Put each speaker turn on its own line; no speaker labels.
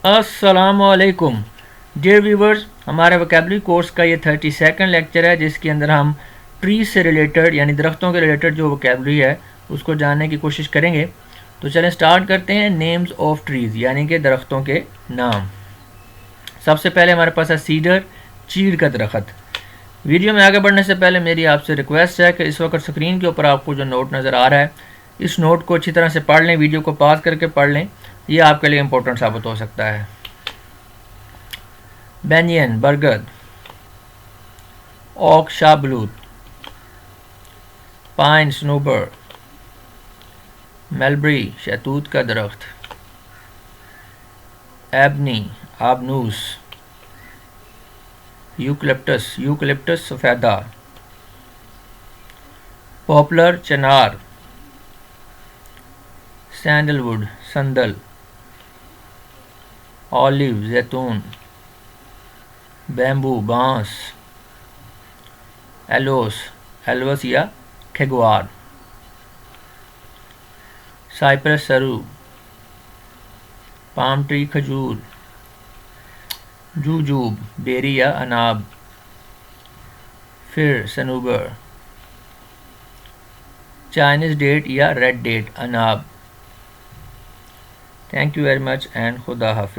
السلام علیکم dear viewers, ہمارے وکیبلری کورس کا یہ 32 لیکچر ہے جس کے اندر ہم ٹریز سے ریلیٹڈ یعنی درختوں کے ریلیٹڈ جو وکیبلری ہے اس کو جاننے کی کوشش کریں گے. تو چلیں سٹارٹ کرتے ہیں. نیمز آف ٹریز یعنی کہ درختوں کے نام. سب سے پہلے ہمارے پاس ہے سیڈر، چیڑ کا درخت. ویڈیو میں آگے بڑھنے سے پہلے میری آپ سے ریکویسٹ ہے کہ اس وقت سکرین کے اوپر آپ کو جو نوٹ نظر آ رہا ہے اس نوٹ کو اچھی طرح سے پڑھ لیں، ویڈیو کو پاز کر کے پڑھ لیں، یہ آپ کے لیے امپورٹنٹ ثابت ہو سکتا ہے. بینین برگد، اوک شاہ بلوت، پائن سنوبر، میلبری شہتوت کا درخت، ایبنی آبنوس، یوکلپٹس سفیدہ، پاپلر چنار، سینڈل ووڈ سندل، اولیو زیتون، بیمبو بانس، ایلوس یا کھگوار، سائپرس سرو، پام ٹری کھجور، جوجوب بیری یا اناب، پھر سنوبر، چائنیز ڈیٹ یا ریڈ ڈیٹ اناب. Thank you very much and خدا حافظ.